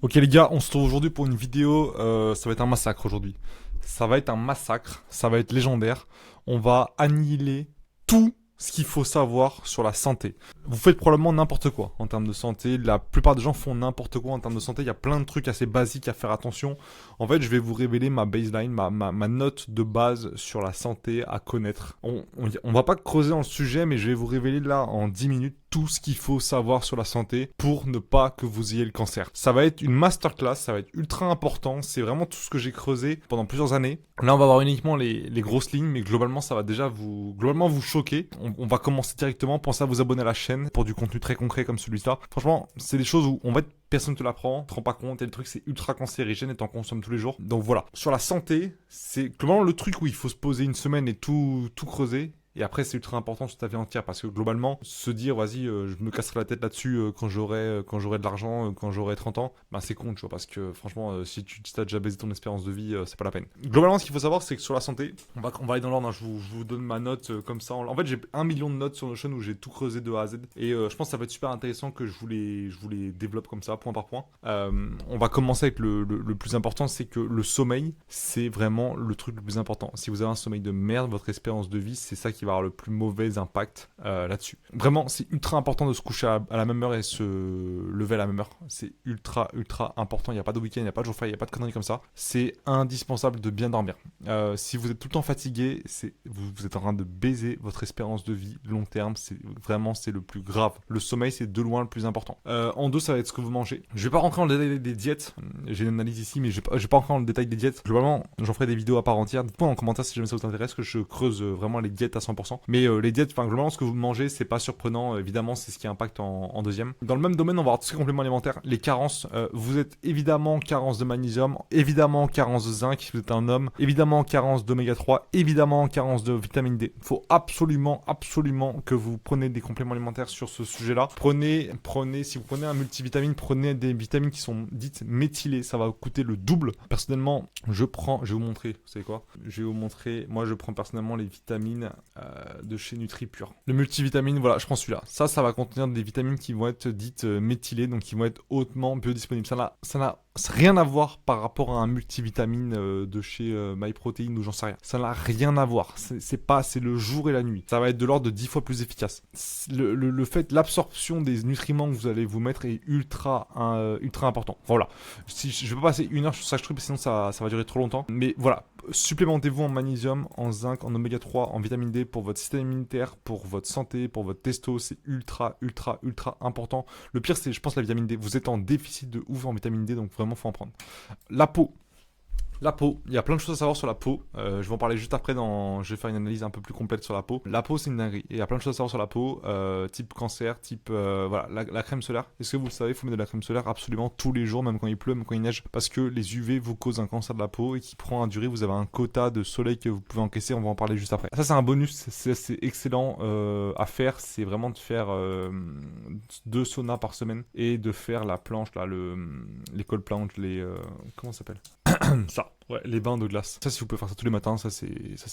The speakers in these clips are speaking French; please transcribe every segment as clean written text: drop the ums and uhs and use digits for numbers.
Ok les gars, on se retrouve aujourd'hui pour une vidéo, ça va être un massacre aujourd'hui. Ça va être un massacre, ça va être légendaire. On va annihiler tout ce qu'il faut savoir sur la santé. Vous faites probablement n'importe quoi en termes de santé. La plupart des gens font n'importe quoi en termes de santé. Il y a plein de trucs assez basiques à faire attention. En fait, je vais vous révéler ma baseline, ma note de base sur la santé à connaître. On va pas creuser dans le sujet, mais je vais vous révéler là en 10 minutes tout ce qu'il faut savoir sur la santé pour ne pas que vous ayez le cancer. Ça va être une masterclass, ça va être ultra important. C'est vraiment tout ce que j'ai creusé pendant plusieurs années. Là, on va voir uniquement les grosses lignes, mais globalement, ça va déjà vous choquer. On va commencer directement. Pensez à vous abonner à la chaîne pour du contenu très concret comme celui-là. Franchement, c'est des choses où on va être personne ne te l'apprend, tu te rends pas compte, et le truc c'est ultra cancérigène et t'en consommes tous les jours. Donc voilà. Sur la santé, c'est globalement le truc où il faut se poser une semaine et tout creuser. Et après, c'est ultra important sur ta vie entière parce que globalement, se dire, vas-y, je me casserai la tête là-dessus quand j'aurai de l'argent, quand j'aurai 30 ans, ben c'est con, tu vois, parce que franchement, si tu as déjà baisé ton espérance de vie, c'est pas la peine. Globalement, ce qu'il faut savoir, c'est que sur la santé, on va aller dans l'ordre, hein, je vous donne ma note comme ça. En fait, j'ai 1 million de notes sur Notion où j'ai tout creusé de A à Z. Et je pense que ça va être super intéressant que je vous les développe comme ça, point par point. On va commencer avec le plus important, c'est que le sommeil, c'est vraiment le truc le plus important. Si vous avez un sommeil de merde, votre espérance de vie, c'est ça qui va avoir le plus mauvais impact là-dessus. Vraiment, c'est ultra important de se coucher à la même heure et se lever à la même heure. C'est ultra important. Il n'y a pas de week-end, il n'y a pas de jour férié, il n'y a pas de conneries comme ça. C'est indispensable de bien dormir. Si vous êtes tout le temps fatigué, vous êtes en train de baiser votre espérance de vie long terme. C'est le plus grave. Le sommeil, c'est de loin le plus important. En deux, ça va être ce que vous mangez. Je vais pas rentrer dans le détail des diètes. J'ai une analyse ici, mais je vais pas rentrer dans le détail des diètes. Globalement, j'en ferai des vidéos à part entière. Dites-moi en commentaire si jamais ça vous intéresse, que je creuse vraiment les diètes à 100%. Mais les diètes, enfin globalement, ce que vous mangez, c'est pas surprenant. Évidemment, c'est ce qui impacte en deuxième. Dans le même domaine, on va avoir tous ces compléments alimentaires. Les carences, vous êtes évidemment carence de magnésium, évidemment carence de zinc si vous êtes un homme, évidemment carence d'oméga 3, évidemment carence de vitamine D. Il faut absolument que vous preniez des compléments alimentaires sur ce sujet-là. Prenez, si vous prenez un multivitamine, prenez des vitamines qui sont dites méthylées. Ça va vous coûter le double. Personnellement, je vais vous montrer. Vous savez quoi? Je vais vous montrer. Moi, je prends personnellement les vitamines de chez NutriPure. Le multivitamine, voilà, je prends celui-là. Ça va contenir des vitamines qui vont être dites méthylées, donc qui vont être hautement biodisponibles. Ça n'a rien à voir par rapport à un multivitamine de chez MyProtein ou j'en sais rien. Ça n'a rien à voir. C'est le jour et la nuit. Ça va être de l'ordre de 10 fois plus efficace. Le fait, l'absorption des nutriments que vous allez vous mettre est ultra important. Voilà. Si je vais pas passer 1 heure sur chaque truc, sinon ça va durer trop longtemps. Mais voilà. Supplémentez-vous en magnésium, en zinc, en oméga 3, en vitamine D pour votre système immunitaire, pour votre santé, pour votre testo. C'est ultra important. Le pire, c'est, je pense, la vitamine D. Vous êtes en déficit de ouf en vitamine D, donc vraiment, faut en prendre. La peau. La peau, il y a plein de choses à savoir sur la peau. Je vais en parler juste après. Je vais faire une analyse un peu plus complète sur la peau. La peau, c'est une dinguerie. Et il y a plein de choses à savoir sur la peau, type cancer, type voilà, la crème solaire. Est-ce que vous le savez, il faut mettre de la crème solaire absolument tous les jours, même quand il pleut, même quand il neige, parce que les UV vous causent un cancer de la peau et qui prend à durer. Vous avez un quota de soleil que vous pouvez encaisser. On va en parler juste après. Ça, c'est un bonus. C'est excellent à faire. C'est vraiment de faire 2 saunas par semaine et de faire la planche là, les cold planches, comment ça s'appelle? Ça. Ouais, les bains de glace. Ça, si vous pouvez faire ça tous les matins, ça c'est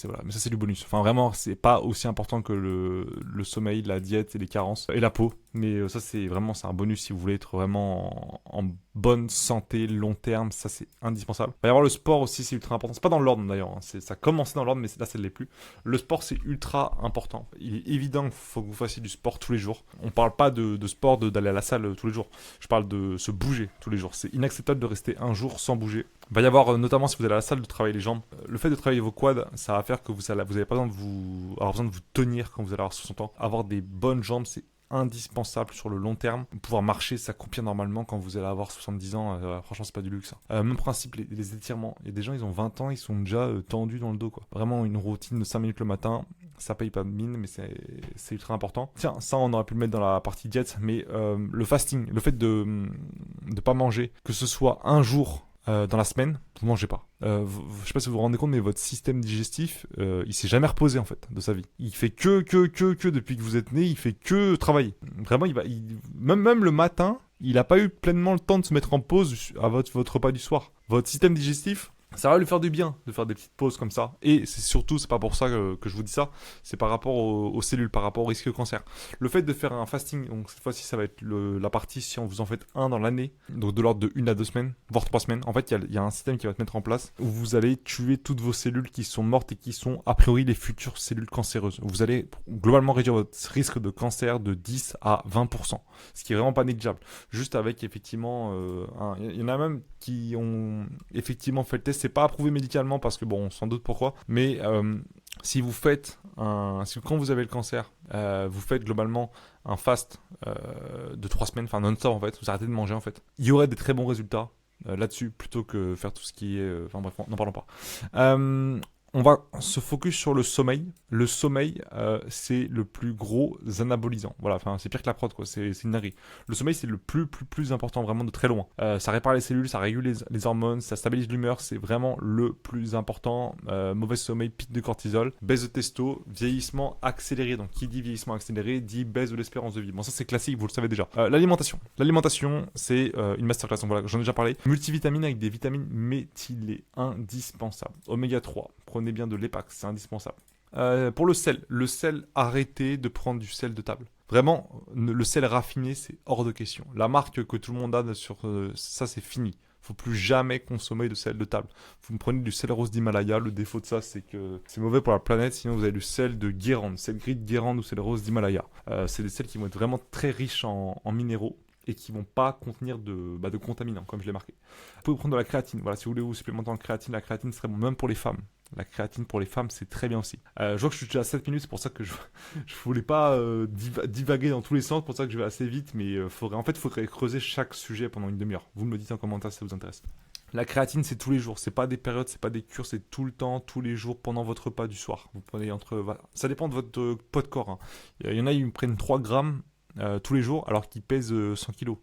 voilà. Mais ça, c'est du bonus. Enfin, vraiment, c'est pas aussi important que le sommeil, la diète et les carences et la peau. Mais ça, c'est un bonus si vous voulez être vraiment en bonne santé long terme. Ça, c'est indispensable. Il va y avoir le sport aussi, c'est ultra important. C'est pas dans l'ordre d'ailleurs. Hein. Ça commençait dans l'ordre, mais là, ça ne l'est plus. Le sport, c'est ultra important. Il est évident qu'il faut que vous fassiez du sport tous les jours. On parle pas de sport d'aller à la salle tous les jours. Je parle de se bouger tous les jours. C'est inacceptable de rester un jour sans bouger. Il va y avoir, notamment si vous allez à la salle, de travailler les jambes. Le fait de travailler vos quads, ça va faire que vous n'avez pas besoin de vous tenir quand vous allez avoir 60 ans. Avoir des bonnes jambes, c'est indispensable sur le long terme. Pouvoir marcher, s'accomplir normalement quand vous allez avoir 70 ans, franchement, c'est pas du luxe. Même principe, les étirements. Il y a des gens, ils ont 20 ans, ils sont déjà tendus dans le dos, quoi. Vraiment, une routine de 5 minutes le matin, ça paye pas de mine, mais c'est ultra important. Tiens, ça, on aurait pu le mettre dans la partie diète, mais le fasting, le fait de pas manger, que ce soit un jour dans la semaine, vous mangez pas. Je sais pas si vous vous rendez compte, mais votre système digestif, il s'est jamais reposé en fait de sa vie. Il fait que depuis que vous êtes né, il fait que travailler. Vraiment, même le matin, il a pas eu pleinement le temps de se mettre en pause à votre repas du soir. Votre système digestif, Ça va lui faire du bien de faire des petites pauses comme ça. Et c'est surtout, c'est pas pour ça que je vous dis ça, c'est par rapport aux cellules, par rapport au risque de cancer. Le fait de faire un fasting, donc cette fois-ci ça va être la partie si on vous en fait un dans l'année, donc de l'ordre de 1 à 2 semaines, voire 3 semaines. En fait, il y a un système qui va se mettre en place où vous allez tuer toutes vos cellules qui sont mortes et qui sont a priori les futures cellules cancéreuses. Vous allez globalement réduire votre risque de cancer de 10 à 20%, ce qui est vraiment pas négligeable. Juste avec effectivement, il y en a même qui ont effectivement fait le test. C'est pas approuvé médicalement parce que bon, on s'en doute pourquoi. Mais si vous faites quand vous avez le cancer, vous faites globalement un fast de 3 semaines, enfin non-stop en fait, vous arrêtez de manger en fait. Il y aurait des très bons résultats là-dessus plutôt que faire tout ce qui est, enfin bref, n'en parlons pas. On va se focus sur le sommeil. Le sommeil, c'est le plus gros anabolisant. Voilà, enfin, c'est pire que la prod, quoi. C'est une dinguerie. Le sommeil, c'est le plus important, vraiment de très loin. Ça répare les cellules, ça régule les hormones, ça stabilise l'humeur. C'est vraiment le plus important. Mauvais sommeil, pic de cortisol, baisse de testo, vieillissement accéléré. Donc, qui dit vieillissement accéléré dit baisse de l'espérance de vie. Bon, ça, c'est classique, vous le savez déjà. L'alimentation. L'alimentation, c'est une masterclass. Donc, voilà, j'en ai déjà parlé. Multivitamines avec des vitamines méthylées, indispensables. Oméga 3. Prenez bien de l'EPAX, c'est indispensable. Pour le sel, arrêtez de prendre du sel de table. Vraiment, le sel raffiné, c'est hors de question. La marque que tout le monde a sur ça, c'est fini. Faut plus jamais consommer de sel de table. Vous me prenez du sel rose d'Himalaya. Le défaut de ça, c'est que c'est mauvais pour la planète. Sinon, vous avez du sel de Guérande, sel gris de Guérande ou sel rose d'Himalaya. C'est des sels qui vont être vraiment très riches en minéraux et qui vont pas contenir de contaminants, comme je l'ai marqué. Vous pouvez prendre de la créatine. Voilà, si vous voulez vous supplémenter en créatine, la créatine serait bon, même pour les femmes. La créatine pour les femmes, c'est très bien aussi. Je vois que je suis déjà à 7 minutes, c'est pour ça que je voulais pas divaguer dans tous les sens, c'est pour ça que je vais assez vite, mais il faudrait creuser chaque sujet pendant une demi-heure. Vous me le dites en commentaire si ça vous intéresse. La créatine, c'est tous les jours, c'est pas des périodes, c'est pas des cures, c'est tout le temps, tous les jours, pendant votre repas du soir. Vous prenez ça dépend de votre poids de corps. Hein. Il y en a, ils me prennent 3 grammes tous les jours, alors qu'ils pèsent 100 kilos.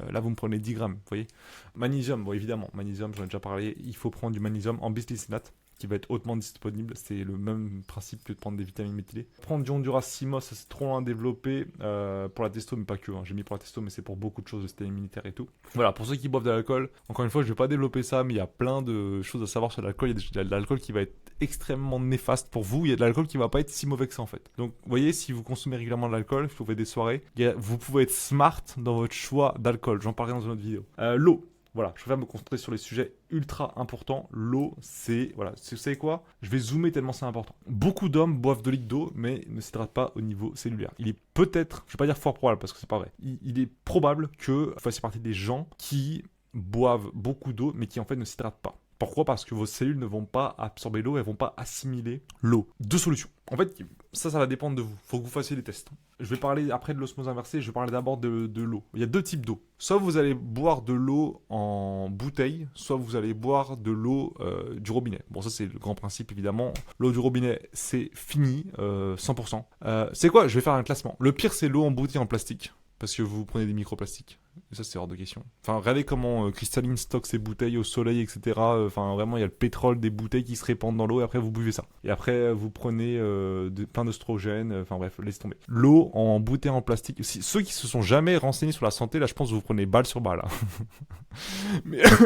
Là, vous me prenez 10 grammes, vous voyez. Magnésium, bon, évidemment, magnésium, j'en ai déjà parlé. Il faut prendre du magnésium en bisglycinate, qui va être hautement disponible. C'est le même principe que de prendre des vitamines méthylées. Prendre du Honduras Simos, ça c'est trop loin à développer pour la testo, mais pas que. Hein. J'ai mis pour la testo, mais c'est pour beaucoup de choses de système immunitaire et tout. Voilà, pour ceux qui boivent de l'alcool, encore une fois, je vais pas développer ça, mais il y a plein de choses à savoir sur l'alcool. Il y a de l'alcool qui va être extrêmement néfaste pour vous. Il y a de l'alcool qui va pas être si mauvais que ça en fait. Donc, vous voyez, si vous consommez régulièrement de l'alcool, si vous faites des soirées, vous pouvez être smart dans votre choix d'alcool. J'en parlerai dans une autre vidéo. L'eau. Voilà, je préfère me concentrer sur les sujets ultra importants. L'eau, vous savez quoi? Je vais zoomer tellement c'est important. Beaucoup d'hommes boivent 2 litres d'eau, mais ne s'hydratent pas au niveau cellulaire. Il est peut-être, je vais pas dire fort probable parce que c'est pas vrai, il est probable que vous fassiez partie des gens qui boivent beaucoup d'eau, mais qui en fait ne s'hydratent pas. Pourquoi? Parce que vos cellules ne vont pas absorber l'eau, elles vont pas assimiler l'eau. 2 solutions. En fait, ça va dépendre de vous. Il faut que vous fassiez des tests. Je vais parler après de l'osmose inversée, je vais parler d'abord de l'eau. Il y a 2 types d'eau. Soit vous allez boire de l'eau en bouteille, soit vous allez boire de l'eau du robinet. Bon, ça c'est le grand principe évidemment. L'eau du robinet, c'est fini, 100%. C'est quoi? Je vais faire un classement. Le pire, c'est l'eau en bouteille en plastique. Parce que vous prenez des microplastiques. Et ça, c'est hors de question. Enfin, regardez comment Cristalline stocke ses bouteilles au soleil, etc. Enfin, vraiment, il y a le pétrole des bouteilles qui se répandent dans l'eau et après, vous buvez ça. Et après, vous prenez plein d'oestrogènes. Enfin, bref, laissez tomber. L'eau en bouteille en plastique. Ceux qui se sont jamais renseignés sur la santé, là, je pense que vous prenez balle sur balle. Hein.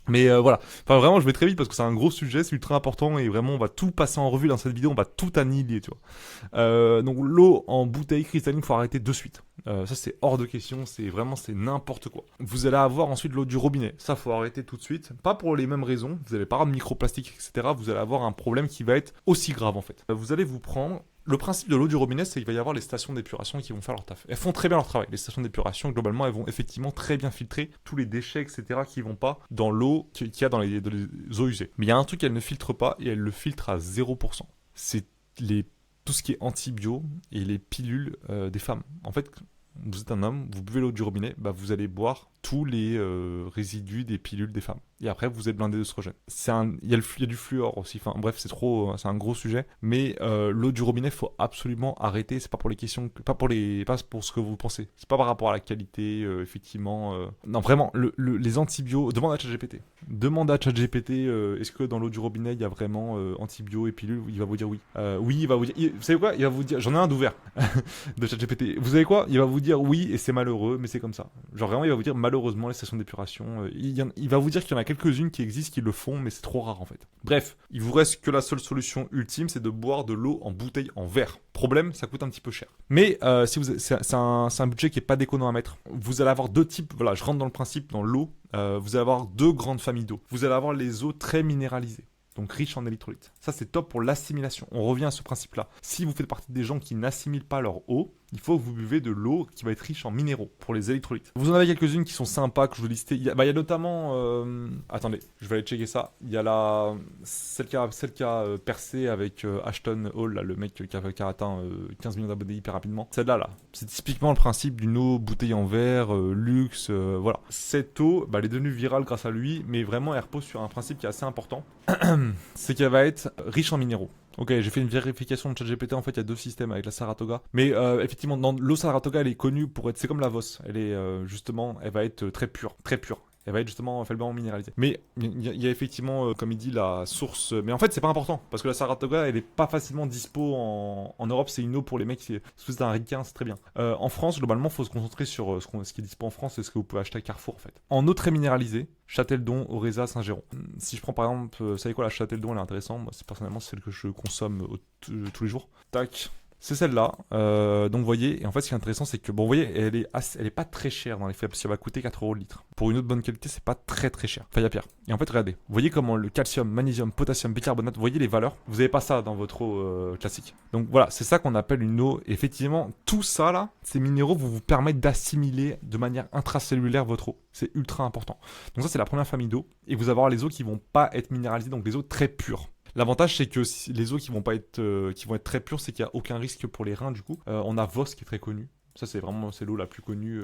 mais voilà. Enfin, vraiment, je vais très vite parce que c'est un gros sujet, c'est ultra important et vraiment, on va tout passer en revue dans cette vidéo. On va tout annihiler, tu vois. Donc, l'eau en bouteille cristalline, faut arrêter de suite. Ça, c'est hors de question. C'est n'importe quoi. Vous allez avoir ensuite l'eau du robinet. Ça, faut arrêter tout de suite. Pas pour les mêmes raisons. Vous n'allez pas avoir de microplastique, etc. Vous allez avoir un problème qui va être aussi grave, en fait. Vous allez vous prendre... Le principe de l'eau du robinet, c'est qu'il va y avoir les stations d'épuration qui vont faire leur taf. Elles font très bien leur travail. Les stations d'épuration, globalement, elles vont effectivement très bien filtrer tous les déchets, etc. qui vont pas dans l'eau qu'il y a dans les eaux usées. Mais il y a un truc qu'elles ne filtrent pas et elles le filtrent à 0%. C'est tout ce qui est antibio et les pilules des femmes. En fait... Vous êtes un homme, vous buvez l'eau du robinet, vous allez boire tous les résidus des pilules des femmes. Et après, vous êtes blindé d'œstrogène. Il y a du fluor aussi. Enfin, bref, c'est un gros sujet. Mais l'eau du robinet, faut absolument arrêter. C'est pas pour les questions, pas pour ce que vous pensez. C'est pas par rapport à la qualité, effectivement. Non, vraiment, les antibiotiques. Demande à ChatGPT. Demande à ChatGPT, est-ce que dans l'eau du robinet, il y a vraiment antibiotiques et pilules? Il va vous dire oui. Oui, il va vous dire. Vous savez quoi? Il va vous dire. J'en ai un d'ouvert de ChatGPT. Vous savez quoi? Il va vous dire oui et c'est malheureux, mais c'est comme ça. Genre vraiment, il va vous dire malheureux. malheureusement, les stations d'épuration, il va vous dire qu'il y en a quelques-unes qui existent, qui le font, mais c'est trop rare en fait. Bref, il vous reste que la seule solution ultime, c'est de boire de l'eau en bouteille en verre. Problème, ça coûte un petit peu cher. Mais si c'est un budget qui est pas déconnant à mettre. Vous allez avoir deux types, voilà, je rentre dans le principe, dans l'eau, vous allez avoir deux grandes familles d'eau. Vous allez avoir les eaux très minéralisées, donc riches en électrolytes. Ça, c'est top pour l'assimilation. On revient à ce principe-là. Si vous faites partie des gens qui n'assimilent pas leur eau, il faut que vous buvez de l'eau qui va être riche en minéraux pour les électrolytes. Vous en avez quelques-unes qui sont sympas, que je vous listais. Il y a notamment... attendez, je vais aller checker ça. Il y a celle qui a percé avec Ashton Hall, là, le mec qui a atteint 15 millions d'abonnés hyper rapidement. Celle-là, là. C'est typiquement le principe d'une eau bouteille en verre, luxe, voilà. Cette eau, elle est devenue virale grâce à lui, mais vraiment, elle repose sur un principe qui est assez important. C'est qu'elle va être riche en minéraux. Ok, j'ai fait une vérification de ChatGPT, en fait il y a deux systèmes avec la Saratoga. Mais effectivement, l'eau Saratoga elle est connue pour être, c'est comme la Voss, elle est justement, elle va être très pure, très pure. Elle va être justement faiblement minéralisée. Mais il y a effectivement, comme il dit, la source. Mais en fait, c'est pas important. Parce que la Saratoga, elle est pas facilement dispo en Europe. C'est une eau pour les mecs. C'est un ricain, c'est très bien. En France, globalement, il faut se concentrer sur ce qui est dispo en France et ce que vous pouvez acheter à Carrefour, en fait. En eau très minéralisée, Châteldon, Oreza, Saint-Géron. Si je prends par exemple, vous savez quoi, la Châteldon, elle est intéressante. Moi, personnellement, c'est celle que je consomme tous les jours. Tac. C'est celle-là, donc vous voyez, et en fait ce qui est intéressant c'est que, bon vous voyez, elle est pas très chère dans les faits, parce qu'elle va coûter 4 € le litre. Pour une eau de bonne qualité, c'est pas très cher, enfin il y a pire. Et en fait regardez, vous voyez comment le calcium, magnésium, potassium, bicarbonate, vous voyez les valeurs, vous avez pas ça dans votre eau classique. Donc voilà, c'est ça qu'on appelle une eau, et effectivement, tout ça là, ces minéraux vont vous permettre d'assimiler de manière intracellulaire votre eau. C'est ultra important. Donc ça c'est la première famille d'eau, et vous allez avoir les eaux qui vont pas être minéralisées, donc les eaux très pures. L'avantage, c'est que les eaux qui vont être très pures, c'est qu'il n'y a aucun risque pour les reins, du coup. On a Voss qui est très connu. Ça, c'est l'eau la plus connue,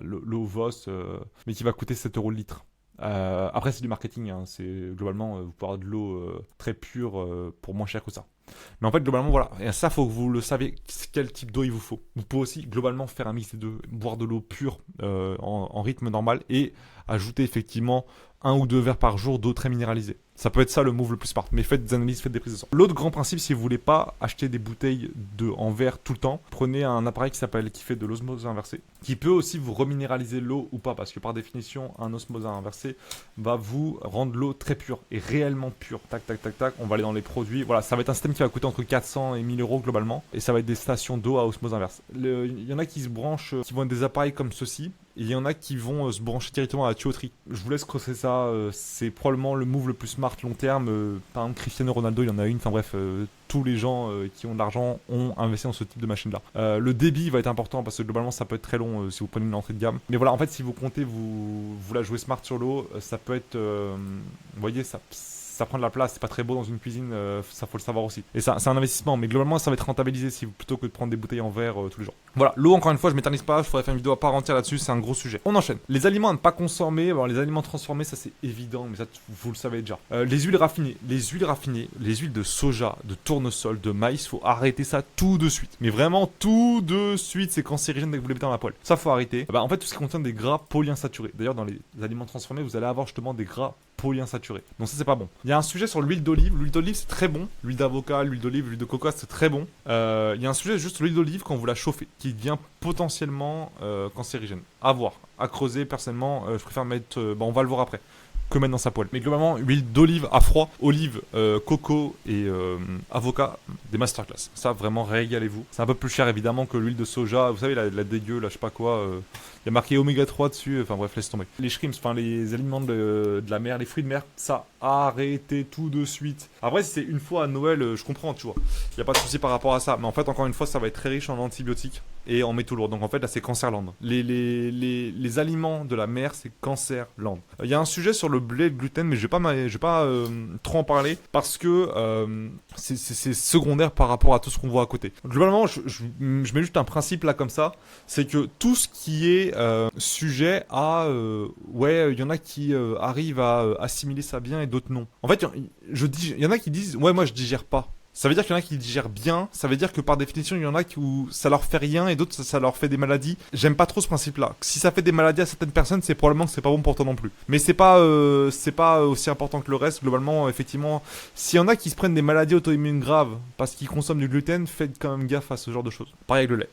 l'eau Voss, mais qui va coûter 7 € le litre. Après, c'est du marketing. Hein. Globalement, vous pouvez avoir de l'eau très pure pour moins cher que ça. Mais en fait, globalement, voilà. Et ça, faut que vous le savez, quel type d'eau il vous faut. Vous pouvez aussi, globalement, faire un mix des deux. Boire de l'eau pure en rythme normal et ajouter effectivement 1 ou 2 verres par jour d'eau très minéralisée. Ça peut être ça le move le plus smart. Mais faites des analyses, faites des prises de sang. L'autre grand principe, si vous voulez pas acheter des bouteilles en verre tout le temps, prenez un appareil qui fait de l'osmose inversée, qui peut aussi vous reminéraliser l'eau ou pas, parce que par définition, un osmose inversé va vous rendre l'eau très pure et réellement pure. Tac, tac, tac, tac. On va aller dans les produits. Voilà, ça va être un système qui va coûter entre 400 et 1000 € globalement, et ça va être des stations d'eau à osmose inverse. Il y en a qui se branchent, qui vont être des appareils comme ceci. Et il y en a qui vont se brancher directement à la tuyauterie. Je vous laisse creuser ça. C'est probablement le move le plus smart long terme. Par exemple, Cristiano Ronaldo, il y en a une. Enfin bref, tous les gens qui ont de l'argent ont investi dans ce type de machine-là. Le débit va être important parce que globalement, ça peut être très long si vous prenez une entrée de gamme. Mais voilà, en fait, si vous comptez vous la jouer smart sur l'eau, ça peut être... vous voyez, ça prend de la place, c'est pas très beau dans une cuisine, ça faut le savoir aussi. Et ça, c'est un investissement, mais globalement ça va être rentabilisé plutôt que de prendre des bouteilles en verre tous les jours. Voilà, l'eau encore une fois, je m'éternise pas, je pourrais faire une vidéo à part entière là-dessus, c'est un gros sujet. On enchaîne. Les aliments à ne pas consommer, bon, les aliments transformés, ça c'est évident, mais ça vous le savez déjà. Les huiles raffinées, les huiles de soja, de tournesol, de maïs, faut arrêter ça tout de suite. Mais vraiment tout de suite, c'est cancérigène dès que vous les mettez dans la poêle. Ça faut arrêter. En fait, tout ce qui contient des gras polyinsaturés. D'ailleurs, dans les aliments transformés, vous allez avoir justement des gras polyinsaturés. Donc ça c'est pas bon. Il y a un sujet sur l'huile d'olive. L'huile d'olive c'est très bon. L'huile d'avocat, l'huile d'olive, l'huile de coco c'est très bon. Il y a un sujet juste sur l'huile d'olive quand vous la chauffez qui devient potentiellement cancérigène. À voir. À creuser personnellement. Je préfère mettre... on va le voir après. Que mettre dans sa poêle. Mais globalement, huile d'olive à froid, olive, coco et avocat, des masterclass. Ça, vraiment, régalez-vous. C'est un peu plus cher, évidemment, que l'huile de soja. Vous savez, la dégueu, là, je sais pas quoi. Il y a marqué oméga 3 dessus. Enfin, bref, laisse tomber. Les shrimps, enfin, les aliments de la mer, les fruits de mer, ça, arrêtez tout de suite. Après, si c'est une fois à Noël, je comprends, tu vois. Il n'y a pas de souci par rapport à ça. Mais en fait, encore une fois, ça va être très riche en antibiotiques et en métaux lourds. Donc, en fait, là, c'est cancerland. Les aliments de la mer, c'est cancerland. Il y a un sujet sur le blé, le gluten, mais je vais pas trop en parler parce que c'est secondaire par rapport à tout ce qu'on voit à côté. Globalement, je mets juste un principe là comme ça, c'est que tout ce qui est sujet à il y en a qui arrivent à assimiler ça bien et d'autres non. En fait, il y en a qui disent ouais moi je digère pas. Ça veut dire qu'il y en a qui digèrent bien, ça veut dire que par définition, il y en a où ça leur fait rien et d'autres, ça leur fait des maladies. J'aime pas trop ce principe-là. Si ça fait des maladies à certaines personnes, c'est probablement que c'est pas bon pour toi non plus. Mais c'est pas aussi important que le reste. Globalement, effectivement, s'il y en a qui se prennent des maladies auto-immunes graves parce qu'ils consomment du gluten, faites quand même gaffe à ce genre de choses. Pareil avec le lait.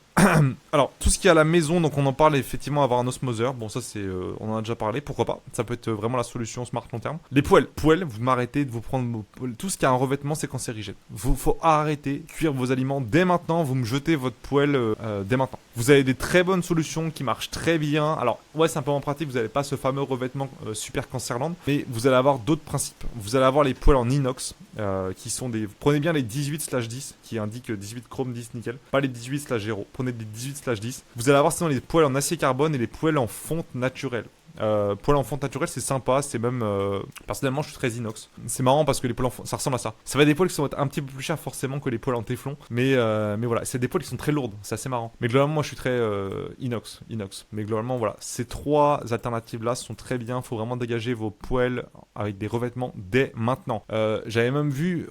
Alors, tout ce qui est à la maison, donc on en parle effectivement, avoir un osmoseur. Bon, ça c'est, on en a déjà parlé, pourquoi pas. Ça peut être vraiment la solution smart long terme. Les poêles, vous m'arrêtez de vous prendre tout ce qui a un revêtement, c'est cancérigène. Faut arrêter, cuire vos aliments dès maintenant. Vous me jetez votre poêle dès maintenant. Vous avez des très bonnes solutions qui marchent très bien. Alors, ouais, c'est un peu en pratique, vous n'avez pas ce fameux revêtement super cancerland, mais vous allez avoir d'autres principes. Vous allez avoir les poêles en inox, qui sont des... Prenez bien les 18/10, qui indiquent 18 chrome 10 nickel, pas les 18/0. Prenez des 18/10. Vous allez avoir sinon les poêles en acier carbone et les poêles en fonte naturelle. Poêle en fonte naturelle, c'est sympa, c'est même... personnellement, je suis très inox. C'est marrant parce que les poêles en fonte, ça ressemble à ça. Ça va être des poêles qui sont un petit peu plus chers forcément que les poêles en téflon, mais voilà, c'est des poêles qui sont très lourdes, c'est assez marrant. Mais globalement, moi, je suis très inox. Mais globalement, voilà, ces trois alternatives-là sont très bien. Faut vraiment dégager vos poêles avec des revêtements dès maintenant. J'avais même vu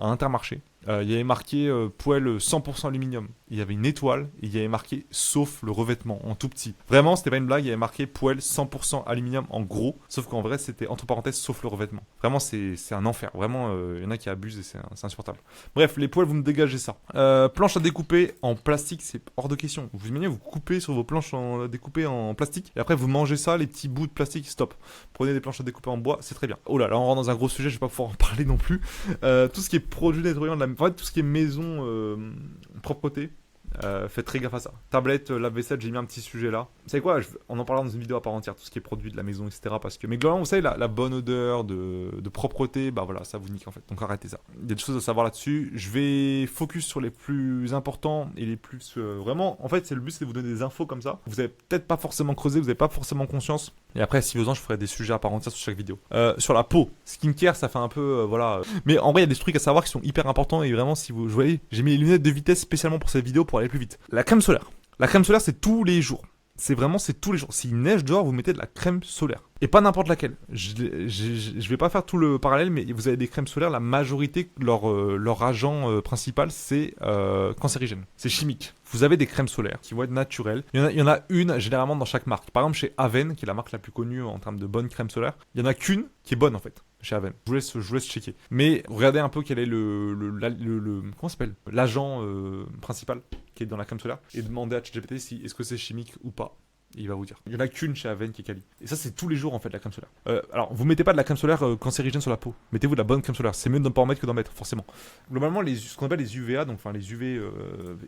à Intermarché. Il y avait marqué poêle 100% aluminium. Il y avait une étoile et il y avait marqué sauf le revêtement en tout petit. Vraiment, c'était pas une blague, il y avait marqué poêle 100% aluminium en gros. Sauf qu'en vrai, c'était entre parenthèses sauf le revêtement. Vraiment, c'est un enfer. Vraiment, il y en a qui abusent et c'est insupportable. Bref, les poêles, vous me dégagez ça. Planche à découper en plastique, c'est hors de question. Vous imaginez, vous coupez sur vos planches découpées en plastique et après vous mangez ça, les petits bouts de plastique, stop. Prenez des planches à découper en bois, c'est très bien. Oh là, là on rentre dans un gros sujet, je vais pas pouvoir en parler non plus. Tout ce qui est produit nettoyant de la... En fait, tout ce qui est maison, propreté, faites très gaffe à ça. Tablette, lave-vaisselle, j'ai mis un petit sujet là. Vous savez quoi, on en parlera dans une vidéo à part entière, tout ce qui est produit de la maison, etc. Parce que, mais globalement, vous savez, la bonne odeur de propreté, bah voilà, ça vous nique en fait. Donc arrêtez ça. Il y a des choses à savoir là-dessus. Je vais focus sur les plus importants et les plus... vraiment, en fait, c'est le but, c'est de vous donner des infos comme ça. Vous avez peut-être pas forcément creusé, vous n'avez pas forcément conscience. Et après, si besoin, je ferai des sujets à part entière sur chaque vidéo. Sur la peau, skincare, ça fait un peu, voilà. Mais en vrai, il y a des trucs à savoir qui sont hyper importants et vraiment, si vous voyez, j'ai mis les lunettes de vitesse spécialement pour cette vidéo pour aller plus vite. La crème solaire. La crème solaire, c'est tous les jours. C'est tous les jours. S'il neige dehors, vous mettez de la crème solaire. Et pas n'importe laquelle. Je vais pas faire tout le parallèle, mais vous avez des crèmes solaires, la majorité, leur agent principal, c'est cancérigène. C'est chimique. Vous avez des crèmes solaires qui vont être naturelles. Il y en a une généralement dans chaque marque. Par exemple, chez Aven, qui est la marque la plus connue en termes de bonnes crèmes solaires, il y en a qu'une qui est bonne en fait. Chez Aven. Je vous laisse checker. Mais regardez un peu quel est comment ça s'appelle, l'agent principal qui est dans la crème solaire et demandez à ChatGPT si est-ce que c'est chimique ou pas. Il va vous dire. Il y en a qu'une chez Aven qui est quali. Et ça, c'est tous les jours en fait la crème solaire. Alors, vous mettez pas de la crème solaire cancérigène sur la peau. Mettez-vous de la bonne crème solaire. C'est mieux de ne pas en mettre que d'en mettre, forcément. Globalement, ce qu'on appelle les UVA, donc enfin les UV,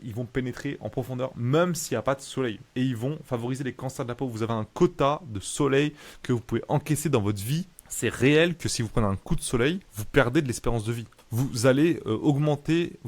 ils vont pénétrer en profondeur, même s'il n'y a pas de soleil. Et ils vont favoriser les cancers de la peau. Vous avez un quota de soleil que vous pouvez encaisser dans votre vie. C'est réel que si vous prenez un coup de soleil, vous perdez de l'espérance de vie. Vous allez augmenter,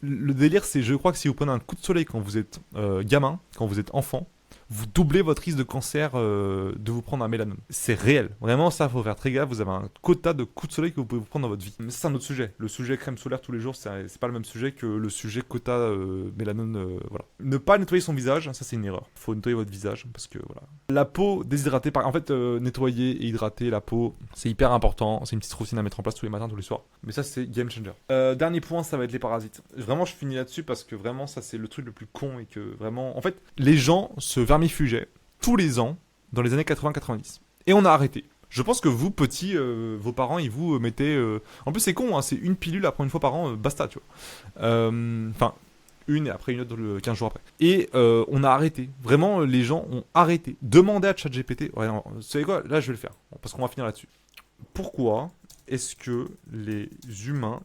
le délire, c'est, je crois que si vous prenez un coup de soleil quand vous êtes gamin, quand vous êtes enfant, vous doublez votre risque de cancer de vous prendre un mélanome. C'est réel. Vraiment, ça, faut faire très gaffe. Vous avez un quota de coups de soleil que vous pouvez vous prendre dans votre vie. Mais ça, c'est un autre sujet. Le sujet crème solaire tous les jours, c'est pas le même sujet que le sujet quota mélanome. Voilà. Ne pas nettoyer son visage, ça, c'est une erreur. Il faut nettoyer votre visage parce que, voilà. La peau déshydratée, en fait, nettoyer et hydrater la peau, c'est hyper important. C'est une petite routine à mettre en place tous les matins, tous les soirs. Mais ça, c'est game changer. Dernier point, ça va être les parasites. Vraiment, je finis là-dessus parce que vraiment, ça, c'est le truc le plus con et que vraiment, en fait, les gens se vermifugeaient tous les ans dans les années 80-90. Et on a arrêté. Je pense que vous, petits, vos parents, ils vous mettaient... En plus, c'est con, hein, c'est une pilule après une fois par an, basta, tu vois. Enfin, une et après une autre 15 jours après. Et on a arrêté. Vraiment, les gens ont arrêté. Demandez à ChatGPT. Ouais, non, vous savez quoi? Là, je vais le faire. Parce qu'on va finir là-dessus. Pourquoi est-ce que les humains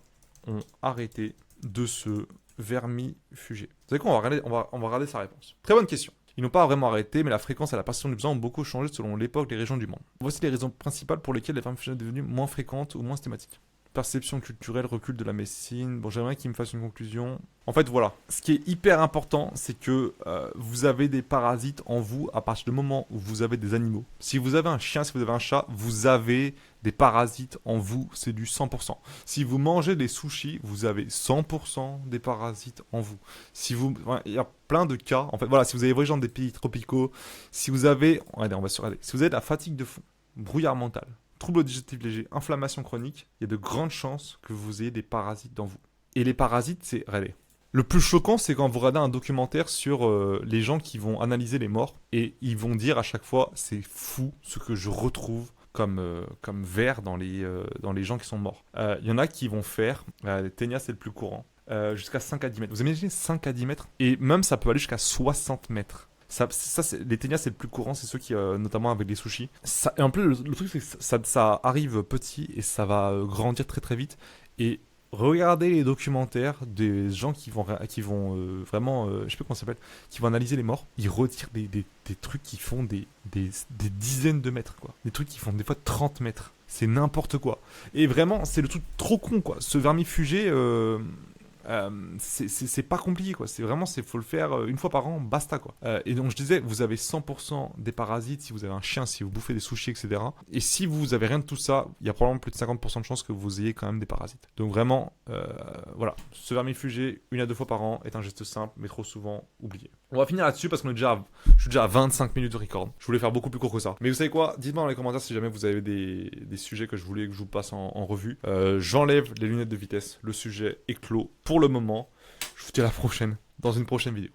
ont arrêté de se vermifuger? Vous savez quoi? On va regarder sa réponse. Très bonne question. Ils n'ont pas vraiment arrêté, mais la fréquence et la passion du besoin ont beaucoup changé selon l'époque et les régions du monde. Voici les raisons principales pour lesquelles les vermifugations sont devenues moins fréquentes ou moins systématiques. Perception culturelle, recul de la médecine. Bon, j'aimerais qu'il me fasse une conclusion. En fait, voilà. Ce qui est hyper important, c'est que vous avez des parasites en vous à partir du moment où vous avez des animaux. Si vous avez un chien, si vous avez un chat, vous avez des parasites en vous, c'est du 100%. Si vous mangez des sushis, vous avez 100% des parasites en vous. Si vous, il y a plein de cas. En fait, voilà, si vous avez voyagé dans des pays tropicaux, si vous avez, regardez, on va se regarder. Si vous avez de la fatigue de fond, brouillard mental, troubles digestifs légers, inflammation chronique, il y a de grandes chances que vous ayez des parasites dans vous. Et les parasites, c'est, regardez. Le plus choquant, c'est quand vous regardez un documentaire sur les gens qui vont analyser les morts et ils vont dire à chaque fois, c'est fou ce que je retrouve comme verre dans les gens qui sont morts. Il y en a qui vont faire, Ténia c'est le plus courant, jusqu'à 5 à 10 mètres. Vous imaginez 5 à 10 mètres? Et même ça peut aller jusqu'à 60 mètres. Les ténias, c'est le plus courant, c'est ceux qui, notamment avec les sushis. Et en plus, le truc, c'est que ça arrive petit et ça va grandir très très vite. Et regardez les documentaires des gens qui vont vraiment, je sais pas comment ça s'appelle, qui vont analyser les morts. Ils retirent des trucs qui font des dizaines de mètres, quoi. Des trucs qui font des fois 30 mètres. C'est n'importe quoi. Et vraiment, c'est le truc trop con, quoi. Ce vermifugé, c'est pas compliqué, quoi. Faut le faire une fois par an, basta, quoi. Et donc je disais, vous avez 100% des parasites si vous avez un chien, si vous bouffez des sushis, etc. Et si vous avez rien de tout ça, il y a probablement plus de 50% de chances que vous ayez quand même des parasites. Donc vraiment, voilà, se vermifuger 1 à 2 fois par an est un geste simple, mais trop souvent oublié. On va finir là-dessus parce je suis déjà à 25 minutes de record. Je voulais faire beaucoup plus court que ça. Mais vous savez quoi? Dites-moi dans les commentaires si jamais vous avez des sujets que je voulais que je vous passe en revue. J'enlève les lunettes de vitesse. Le sujet est clos pour le moment. Je vous dis à la prochaine, dans une prochaine vidéo.